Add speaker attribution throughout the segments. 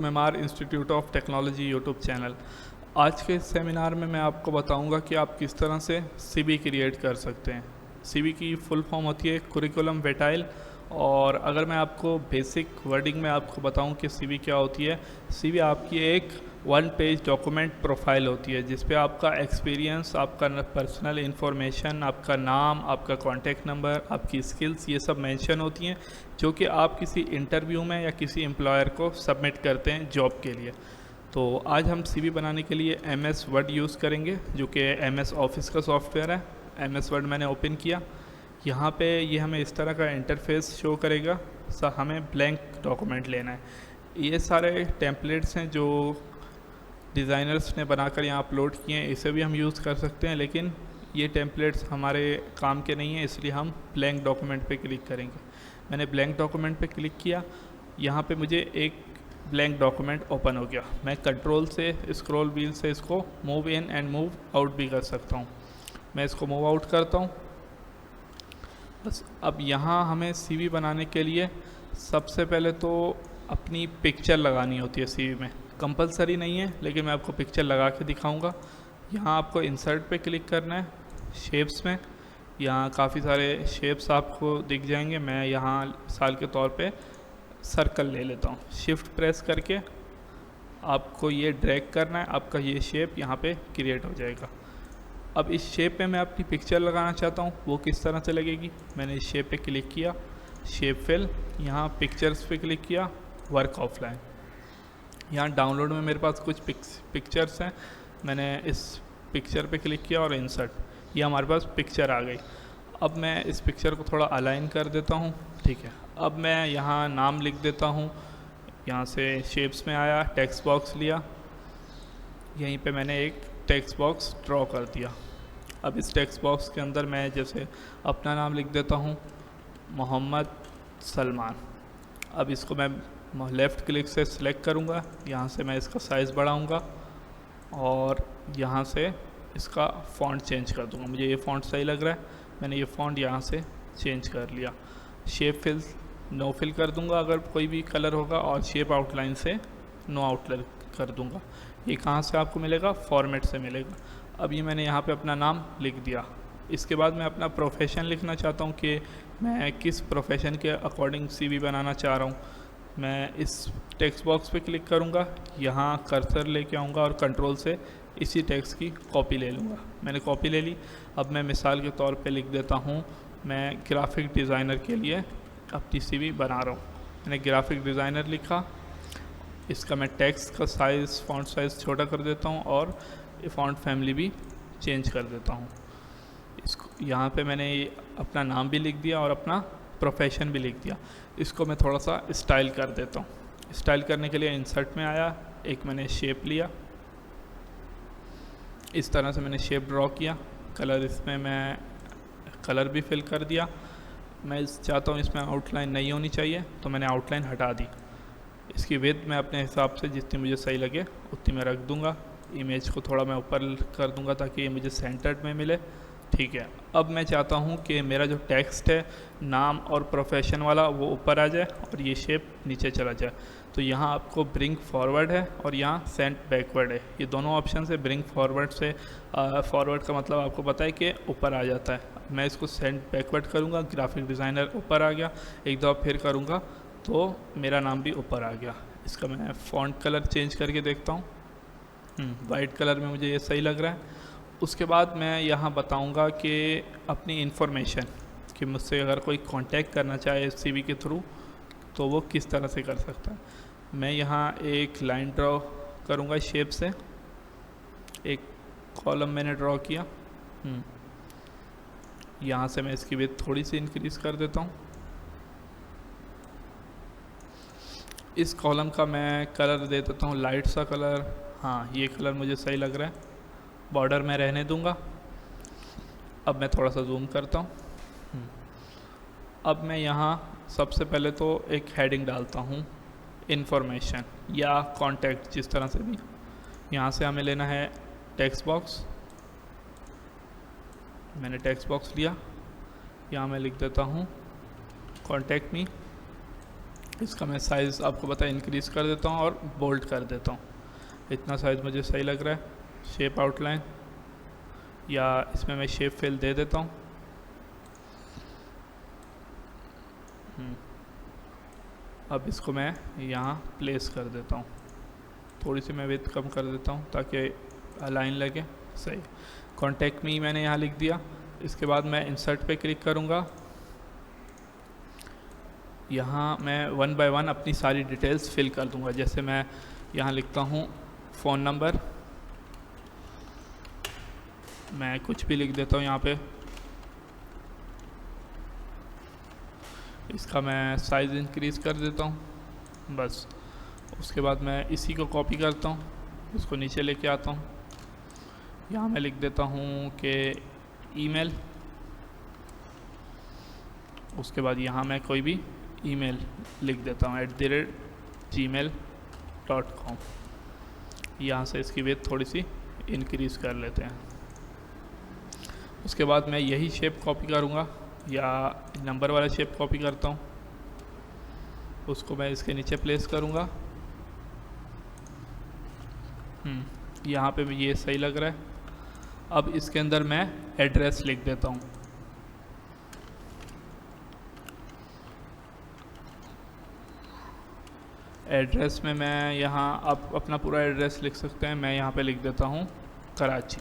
Speaker 1: Maymar institute of technology YouTube channel. आज के seminar में मैं आपको बताऊंगा कि आप किस तरह से सीवी क्रिएट कर सकते हैं। सीवी की फुल फॉर्म होती है कुरिकुलम वेटाइल। और अगर मैं आपको बेसिक वर्डिंग में आपको बताऊं कि सीवी क्या होती है, सीवी आपकी एक 1 पेज डॉक्यूमेंट प्रोफाइल होती है जिस पे आपका एक्सपीरियंस, आपका पर्सनल इन्फॉर्मेशन, आपका नाम, आपका कॉन्टैक्ट नंबर, आपकी स्किल्स, ये सब मेंशन होती हैं जो कि आप किसी इंटरव्यू में या किसी एम्प्लॉयर को सबमिट करते हैं जॉब के लिए। तो आज हम सीवी बनाने के लिए MS वर्ड यूज़ करेंगे जो कि MS ऑफिस का सॉफ्टवेयर है। MS वर्ड मैंने ओपन किया। यहाँ पे ये हमें इस तरह का इंटरफेस शो करेगा। हमें ब्लैंक डॉक्यूमेंट लेना है। ये सारे टेम्पलेट्स हैं जो डिज़ाइनर्स ने बनाकर यहाँ अपलोड किए हैं, इसे भी हम यूज़ कर सकते हैं, लेकिन ये टेम्पलेट्स हमारे काम के नहीं हैं, इसलिए हम ब्लैंक डॉक्यूमेंट पे क्लिक करेंगे। मैंने ब्लैंक डॉक्यूमेंट पे क्लिक किया। यहाँ पे मुझे एक ब्लैंक डॉक्यूमेंट ओपन हो गया। मैं कंट्रोल से, स्क्रॉल व्हील से इसको move in and move out भी कर सकता हूँ। मैं इसको मूव आउट करता हूँ। बस अब यहाँ हमें सीवी बनाने के लिए सबसे पहले तो अपनी पिक्चर लगानी होती है। सीवी में कंपलसरी नहीं है, लेकिन मैं आपको पिक्चर लगा के दिखाऊंगा। यहाँ आपको इंसर्ट पे क्लिक करना है, शेप्स में। यहाँ काफ़ी सारे शेप्स आपको दिख जाएंगे। मैं यहाँ मिसाल के तौर पे सर्कल ले लेता हूँ। शिफ्ट प्रेस करके आपको ये ड्रैग करना है, आपका ये शेप यहाँ पे क्रिएट हो जाएगा। अब इस शेप पे मैं अपनी पिक्चर लगाना चाहता हूँ, वो किस तरह से लगेगी। मैंने इस शेप पे क्लिक किया, शेप फिल, यहाँ पिक्चर्स पे क्लिक किया, वर्क ऑफलाइन। यहाँ डाउनलोड में मेरे पास कुछ पिक्चर्स हैं। मैंने इस पिक्चर पे क्लिक किया और इंसर्ट, ये हमारे पास पिक्चर आ गई। अब मैं इस पिक्चर को थोड़ा अलाइन कर देता हूँ। ठीक है, अब मैं यहाँ नाम लिख देता हूँ। यहाँ से शेप्स में आया, टेक्स्ट बॉक्स लिया, यहीं पे मैंने एक टेक्स्ट बॉक्स ड्रॉ कर दिया। अब इस टेक्स्ट बॉक्स के अंदर मैं जैसे अपना नाम लिख देता हूँ, मोहम्मद सलमान। अब इसको मैं लेफ़्ट क्लिक से सिलेक्ट करूँगा, यहाँ से मैं इसका साइज़ बढ़ाऊँगा और यहाँ से इसका फ़ॉन्ट चेंज कर दूँगा। मुझे ये फ़ॉन्ट सही लग रहा है, मैंने ये फ़ॉन्ट यहाँ से चेंज कर लिया। शेप फिल नो फिल कर दूँगा अगर कोई भी कलर होगा, और शेप आउटलाइन से नो आउटलाइन कर दूँगा। ये कहाँ से आपको मिलेगा? फॉर्मेट से मिलेगा। अब ये मैंने यहाँ पे अपना नाम लिख दिया। इसके बाद मैं अपना प्रोफेशन लिखना चाहता हूँ कि मैं किस प्रोफेशन के अकॉर्डिंग सीवी बनाना चाह रहा हूँ। मैं इस टेक्स्ट बॉक्स पे क्लिक करूँगा, यहाँ कर्सर लेके आऊँगा और कंट्रोल से इसी टेक्स्ट की कॉपी ले लूँगा। मैंने कॉपी ले ली। अब मैं मिसाल के तौर पे लिख देता हूँ, मैं ग्राफिक डिज़ाइनर के लिए अपनी सीवी बना रहा हूँ। मैंने ग्राफिक डिज़ाइनर लिखा। इसका मैं टेक्स्ट का साइज़, फ़ॉन्ट साइज़ छोटा कर देता हूँ और फ़ॉन्ट फैमिली भी चेंज कर देता हूँ। इसको यहाँ पे मैंने अपना नाम भी लिख दिया और अपना प्रोफेशन भी लिख दिया। इसको मैं थोड़ा सा स्टाइल कर देता हूँ। स्टाइल करने के लिए इंसर्ट में आया, एक मैंने शेप लिया, इस तरह से मैंने शेप ड्रॉ किया। कलर, इसमें मैं कलर भी फिल कर दिया। मैं चाहता हूँ इसमें आउटलाइन नहीं होनी चाहिए, तो मैंने आउटलाइन हटा दी। इसकी विड्थ मैं अपने हिसाब से जितनी मुझे सही लगे उतनी मैं रख दूँगा। इमेज को थोड़ा मैं ऊपर कर दूँगा ताकि ये मुझे सेंटर्ड में मिले। ठीक है, अब मैं चाहता हूँ कि मेरा जो टेक्स्ट है, नाम और प्रोफेशन वाला, वो ऊपर आ जाए और ये शेप नीचे चला जाए। तो यहाँ आपको ब्रिंग फॉरवर्ड है और यहाँ सेंट बैकवर्ड है। ये दोनों ऑप्शन से ब्रिंग फॉरवर्ड से, फॉरवर्ड का मतलब आपको पता है कि ऊपर आ जाता है। मैं इसको सेंट बैकवर्ड करूँगा, ग्राफिक डिज़ाइनर ऊपर आ गया। एक दफ़ा फिर करूँगा तो मेरा नाम भी ऊपर आ गया। इसका मैं फ़ॉन्ट कलर चेंज करके देखता हूँ। वाइट कलर में मुझे ये सही लग रहा है। उसके बाद मैं यहाँ बताऊँगा कि अपनी इन्फॉर्मेशन, कि मुझसे अगर कोई कांटेक्ट करना चाहे सीवी के थ्रू तो वो किस तरह से कर सकता है। मैं यहाँ एक लाइन ड्रॉ करूँगा शेप से। एक कॉलम मैंने ड्रॉ किया। यहाँ से मैं इसकी विड्थ थोड़ी सी इंक्रीज़ कर देता हूँ। इस कॉलम का मैं कलर दे देता हूँ लाइट सा कलर। हाँ, ये कलर मुझे सही लग रहा है। बॉर्डर में रहने दूंगा। अब मैं थोड़ा सा जूम करता हूँ। अब मैं यहाँ सबसे पहले तो एक हेडिंग डालता हूँ, इन्फॉर्मेशन या कॉन्टैक्ट, जिस तरह से भी। यहाँ से हमें लेना है टेक्स्ट बॉक्स। मैंने टेक्स्ट बॉक्स लिया, यहाँ मैं लिख देता हूँ कॉन्टैक्ट मी। इसका मैं साइज़ आपको पता है इंक्रीज़ कर देता हूँ और बोल्ड कर देता हूँ। इतना साइज़ मुझे सही लग रहा है। शेप आउटलाइन, या इसमें मैं शेप फिल दे देता हूँ। अब इसको मैं यहाँ प्लेस कर देता हूँ। थोड़ी सी मैं विड्थ कम कर देता हूँ ताकि अलाइन लगे सही। कॉन्टैक्ट मी मैंने यहाँ लिख दिया। इसके बाद मैं इंसर्ट पे क्लिक करूँगा। यहाँ मैं 1 बाय 1 अपनी सारी डिटेल्स फिल कर दूँगा। जैसे मैं यहाँ लिखता हूँ फ़ोन नंबर, मैं कुछ भी लिख देता हूँ यहाँ पे। इसका मैं साइज़ इंक्रीज़ कर देता हूँ बस। उसके बाद मैं इसी को कॉपी करता हूँ, इसको नीचे लेके आता हूँ। यहाँ मैं लिख देता हूँ कि ईमेल। उसके बाद यहाँ मैं कोई भी ईमेल लिख देता हूँ @gmail.com। यहाँ से इसकी विड्थ थोड़ी सी इंक्रीज़ कर लेते हैं। उसके बाद मैं यही शेप कॉपी करूँगा, या नंबर वाला शेप कॉपी करता हूँ, उसको मैं इसके नीचे प्लेस करूँगा। यहाँ पे भी ये सही लग रहा है। अब इसके अंदर मैं एड्रेस लिख देता हूँ। एड्रेस में मैं यहाँ आप अपना पूरा एड्रेस लिख सकते हैं। मैं यहाँ पे लिख देता हूँ कराची।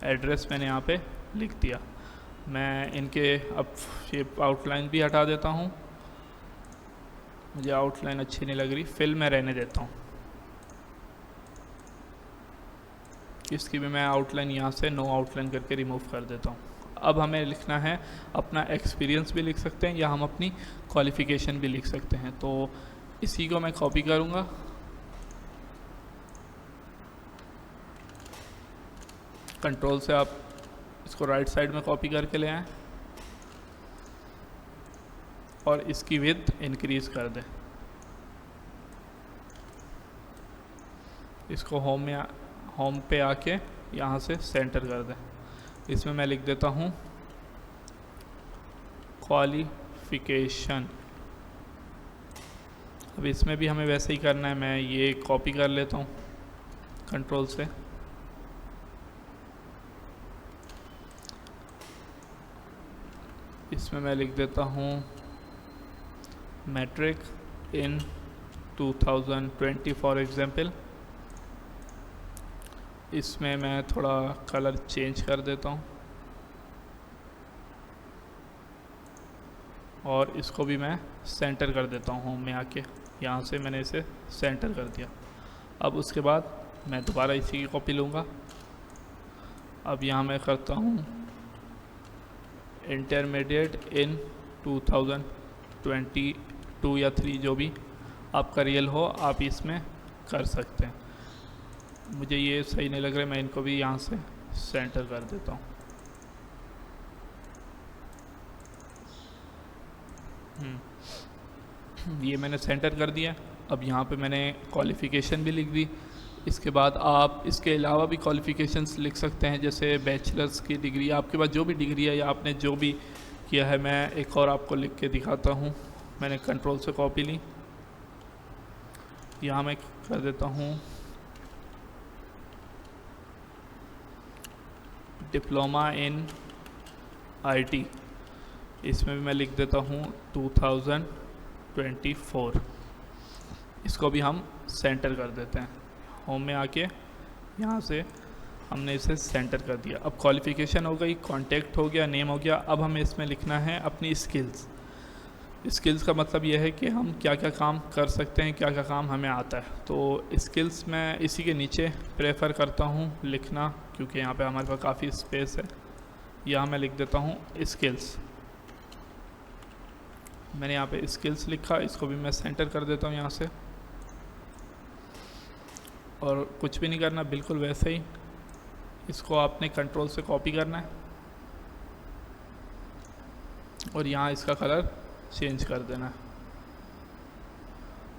Speaker 1: एड्रेस मैंने यहाँ पे लिख दिया। मैं इनके अब शेप आउटलाइन भी हटा देता हूँ, मुझे आउटलाइन अच्छी नहीं लग रही, फिल में रहने देता हूँ। इसकी भी मैं आउटलाइन यहाँ से नो आउटलाइन करके रिमूव कर देता हूँ। अब हमें लिखना है अपना एक्सपीरियंस भी लिख सकते हैं, या हम अपनी क्वालिफ़िकेशन भी लिख सकते हैं। तो इसी को मैं कॉपी करूँगा, कंट्रोल से आप इसको राइट साइड में कॉपी करके ले आएँ और इसकी विड्थ इंक्रीज़ कर दें। इसको होम पे आके यहाँ से सेंटर कर दें। इसमें मैं लिख देता हूँ क्वालिफ़िकेशन। अब इसमें भी हमें वैसे ही करना है। मैं ये कॉपी कर लेता हूँ कंट्रोल से। इसमें मैं लिख देता हूँ मैट्रिक इन 2020 फॉर एग्जाम्पल। इसमें मैं थोड़ा कलर चेंज कर देता हूँ और इसको भी मैं सेंटर कर देता हूँ होम में आके। यहाँ से मैंने इसे सेंटर कर दिया। अब उसके बाद मैं दोबारा इसी की कॉपी लूँगा। अब यहाँ मैं करता हूँ इंटरमीडिएट इन 2022 या 3, जो भी आपका रियल हो आप इसमें कर सकते हैं। मुझे ये सही नहीं लग रहा है, मैं इनको भी यहाँ से सेंटर कर देता हूँ। ये मैंने सेंटर कर दिया। अब यहाँ पे मैंने क्वालिफ़िकेशन भी लिख दी। इसके बाद आप इसके अलावा भी क्वालिफ़िकेशंस लिख सकते हैं, जैसे बैचलर्स की डिग्री, आपके पास जो भी डिग्री है या आपने जो भी किया है। मैं एक और आपको लिख के दिखाता हूँ। मैंने कंट्रोल से कॉपी ली, यहाँ मैं कर देता हूँ डिप्लोमा इन आईटी। इसमें भी मैं लिख देता हूँ 2024। इसको भी हम सेंटर कर देते हैं। होम में आके यहाँ से हमने इसे सेंटर कर दिया। अब क्वालिफ़िकेशन हो गई, कॉन्टैक्ट हो गया, नेम हो गया। अब हमें इसमें लिखना है अपनी स्किल्स। स्किल्स का मतलब यह है कि हम क्या क्या काम कर सकते हैं, क्या क्या काम हमें आता है। तो स्किल्स मैं इसी के नीचे प्रेफर करता हूँ लिखना, क्योंकि यहाँ पे हमारे पास काफ़ी स्पेस है। यहाँ मैं लिख देता हूँ स्किल्स। मैंने यहाँ पे स्किल्स लिखा, इसको भी मैं सेंटर कर देता हूँ यहाँ से। और कुछ भी नहीं करना, बिल्कुल वैसे ही इसको आपने कंट्रोल से कॉपी करना है और यहाँ इसका कलर चेंज कर देना है।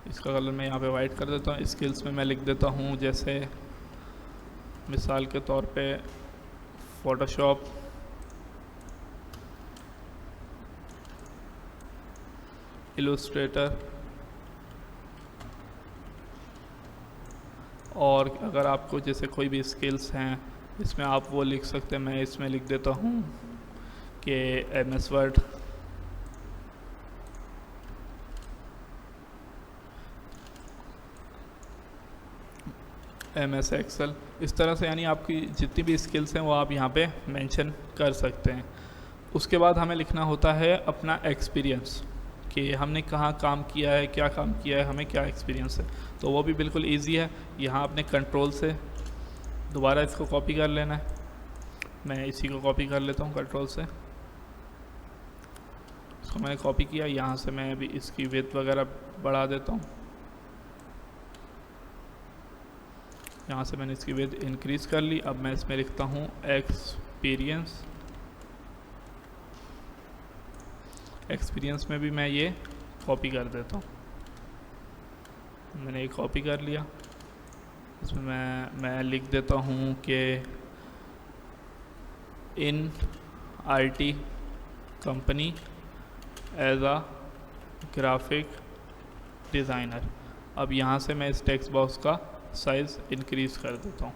Speaker 1: इसका कलर मैं यहाँ पे वाइट कर देता हूँ। स्किल्स में मैं लिख देता हूँ, जैसे मिसाल के तौर पे फ़ोटोशॉप, इलस्ट्रेटर, और अगर आपको जैसे कोई भी स्किल्स हैं इसमें आप वो लिख सकते हैं। मैं इसमें लिख देता हूँ कि MS वर्ड, MS एक्सेल, इस तरह से यानी आपकी जितनी भी स्किल्स हैं वो आप यहाँ पे मेंशन कर सकते हैं। उसके बाद हमें लिखना होता है अपना एक्सपीरियंस कि हमने कहाँ काम किया है, क्या काम किया है, हमें क्या एक्सपीरियंस है। तो वो भी बिल्कुल इजी है। यहाँ अपने कंट्रोल से दोबारा इसको कॉपी कर लेना है। मैं इसी को कॉपी कर लेता हूँ कंट्रोल से। इसको मैंने कॉपी किया, यहाँ से मैं अभी इसकी विड्थ वगैरह बढ़ा देता हूँ। यहाँ से मैंने इसकी विड्थ इंक्रीज़ कर ली। अब मैं इसमें लिखता हूँ एक्सपीरियंस। एक्सपीरियंस में भी मैं ये कॉपी कर देता हूँ। मैंने ये कॉपी कर लिया। इसमें मैं लिख देता हूँ कि in IT company as a graphic designer. अब यहाँ से मैं इस टेक्स्ट बॉक्स का साइज़ इंक्रीज़ कर देता हूँ।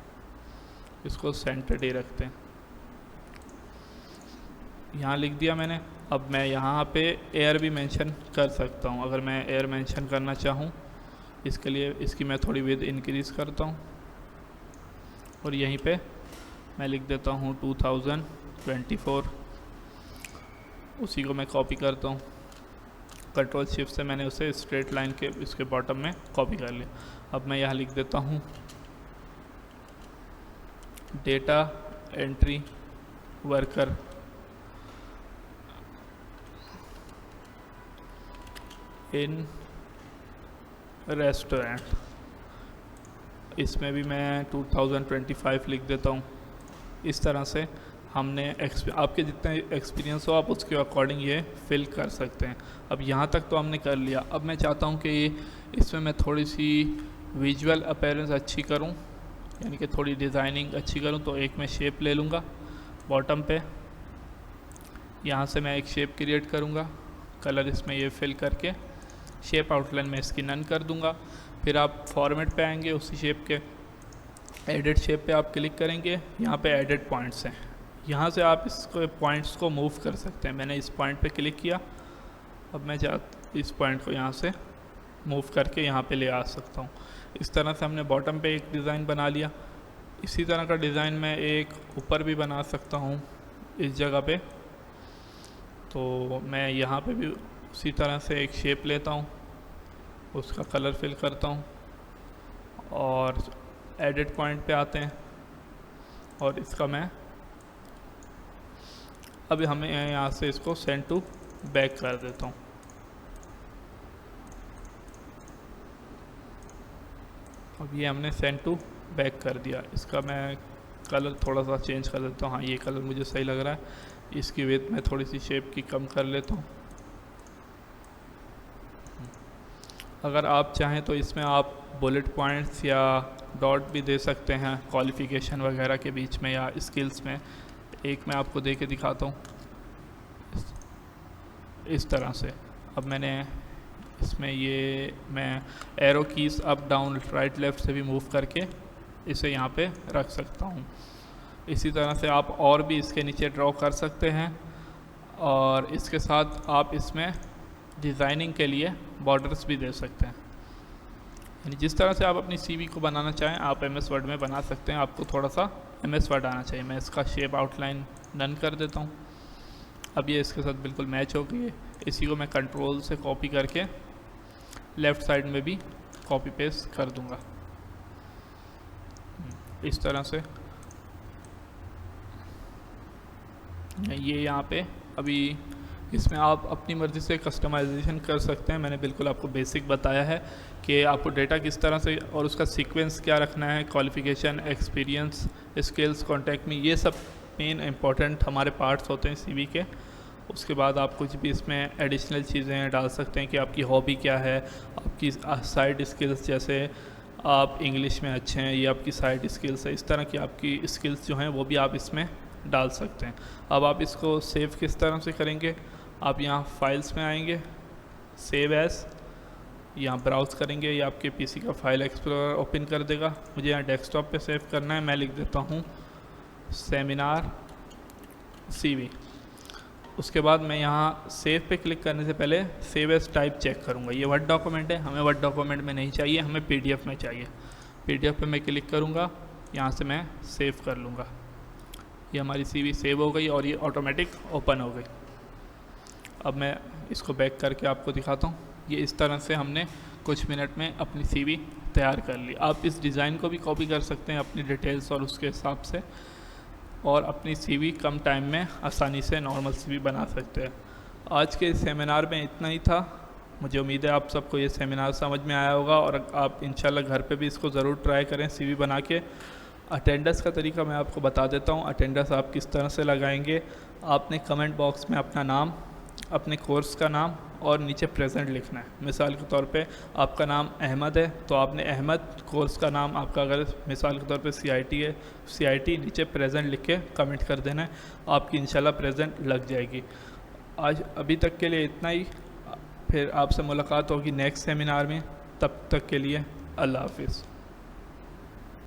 Speaker 1: इसको सेंटर्ड ही रखते हैं। यहाँ लिख दिया मैंने। अब मैं यहाँ पे एयर भी मेंशन कर सकता हूँ। अगर मैं एयर मेंशन करना चाहूँ, इसके लिए इसकी मैं थोड़ी विड्थ इंक्रीज़ करता हूँ और यहीं पे मैं लिख देता हूँ 2024। उसी को मैं कॉपी करता हूँ। कंट्रोल शिफ्ट से मैंने उसे स्ट्रेट लाइन के इसके बॉटम में कॉपी कर लिया। अब मैं यहाँ लिख देता हूँ data entry worker in restaurant. इसमें भी मैं 2025 लिख देता हूँ। इस तरह से हमने आपके जितना एक्सपीरियंस हो आप उसके अकॉर्डिंग ये फिल कर सकते हैं। अब यहाँ तक तो हमने कर लिया। अब मैं चाहता हूँ कि इसमें मैं थोड़ी सी विजुअल अपीयरेंस अच्छी करूँ, यानी कि थोड़ी डिज़ाइनिंग अच्छी करूँ। तो एक मैं शेप ले लूँगा बॉटम पे। यहाँ से मैं एक शेप क्रिएट करूँगा, कलर इसमें ये फिल करके शेप आउटलाइन में इसकी नन कर दूँगा। फिर आप फॉर्मेट पे आएंगे, उसी शेप के एडिट शेप पे आप क्लिक करेंगे। यहाँ पे एडिट पॉइंट्स हैं, यहाँ से आप इसको पॉइंट्स को मूव कर सकते हैं। मैंने इस पॉइंट पे क्लिक किया। अब मैं इस पॉइंट को यहाँ से मूव करके यहाँ पे ले आ सकता हूँ। इस तरह से हमने बॉटम पे एक डिज़ाइन बना लिया। इसी तरह का डिज़ाइन मैं एक ऊपर भी बना सकता हूँ इस जगह पे। तो मैं यहाँ पे भी उसी तरह से एक शेप लेता हूँ, उसका कलर फिल करता हूँ और एडिट पॉइंट पे आते हैं और इसका मैं अभी हमें यहाँ से इसको सेंड टू बैक कर देता हूँ। अब ये हमने सेंड टू बैक कर दिया। इसका मैं कलर थोड़ा सा चेंज कर देता हूँ। हाँ, ये कलर मुझे सही लग रहा है। इसकी विड्थ मैं थोड़ी सी शेप की कम कर लेता हूँ। अगर आप चाहें तो इसमें आप बुलेट पॉइंट्स या डॉट भी दे सकते हैं क्वालिफ़िकेशन वगैरह के बीच में या स्किल्स में। एक मैं आपको दे के दिखाता हूँ इस तरह से। अब मैंने इसमें ये मैं arrow keys up down right left से भी मूव करके इसे यहाँ पे रख सकता हूँ। इसी तरह से आप और भी इसके नीचे ड्रॉ कर सकते हैं और इसके साथ आप इसमें डिज़ाइनिंग के लिए बॉर्डर्स भी दे सकते हैं। यानी जिस तरह से आप अपनी CV को बनाना चाहें आप MS वर्ड में बना सकते हैं। आपको थोड़ा सा MS वर्ड आना चाहिए। मैं इसका शेप आउटलाइन डन कर देता हूँ। अब ये इसके साथ बिल्कुल मैच हो गई है। इसी को मैं कंट्रोल से कॉपी करके लेफ़्ट साइड में भी कॉपी पेस्ट कर दूँगा इस तरह से। ये यहाँ पे अभी इसमें आप अपनी मर्ज़ी से कस्टमाइजेशन कर सकते हैं। मैंने बिल्कुल आपको बेसिक बताया है कि आपको डेटा किस तरह से और उसका सीक्वेंस क्या रखना है, क्वालिफ़िकेशन, एक्सपीरियंस, स्किल्स, कॉन्टैक्ट में, ये सब मेन इंपॉर्टेंट हमारे पार्ट्स होते हैं CV के। उसके बाद आप कुछ भी इसमें एडिशनल चीज़ें डाल सकते हैं कि आपकी हॉबी क्या है, आपकी साइड स्किल्स, जैसे आप इंग्लिश में अच्छे हैं, ये आपकी साइड स्किल्स है। इस तरह की आपकी स्किल्स जो हैं वो भी आप इसमें डाल सकते हैं। अब आप इसको सेव किस तरह से करेंगे, आप यहाँ फाइल्स में आएंगे, सेव एज़, यहाँ ब्राउज़ करेंगे, ये आपके पीसी का फाइल एक्सप्लोरर ओपन कर देगा। मुझे यहाँ डेस्कटॉप पे सेव करना है, मैं लिख देता हूँ सेमिनार CV। उसके बाद मैं यहाँ सेव पे क्लिक करने से पहले सेव एज टाइप चेक करूँगा। ये वर्ड डॉक्यूमेंट है, हमें वर्ड डॉक्यूमेंट में नहीं चाहिए, हमें PDF में चाहिए। PDF पे मैं क्लिक करूँगा, यहाँ से मैं सेव कर लूँगा। ये हमारी CV सेव हो गई और ये ऑटोमेटिक ओपन हो गई। अब मैं इसको बैक करके आपको दिखाता हूँ। ये इस तरह से हमने कुछ मिनट में अपनी CV तैयार कर ली। आप इस डिज़ाइन को भी कॉपी कर सकते हैं अपनी डिटेल्स और उसके हिसाब से, और अपनी CV कम टाइम में आसानी से नॉर्मल CV बना सकते हैं। आज के सेमिनार में इतना ही था। मुझे उम्मीद है आप सबको ये सेमिनार समझ में आया होगा और आप इंशाल्लाह घर पे भी इसको ज़रूर ट्राई करें CV बना के। अटेंडेंस का तरीका मैं आपको बता देता हूँ। अटेंडेंस आप किस तरह से लगाएंगे, आपने कमेंट बॉक्स में अपना नाम, अपने कोर्स का नाम और नीचे प्रेजेंट लिखना है। मिसाल के तौर पे आपका नाम अहमद है तो आपने अहमद, कोर्स का नाम आपका अगर मिसाल के तौर पे CIT है, CIT नीचे प्रेजेंट लिख के कमेंट कर देना है, आपकी इंशाल्लाह प्रेजेंट लग जाएगी। आज अभी तक के लिए इतना ही, फिर आपसे मुलाकात होगी नेक्स्ट सेमिनार में। तब तक के लिए अल्लाह हाफिज़।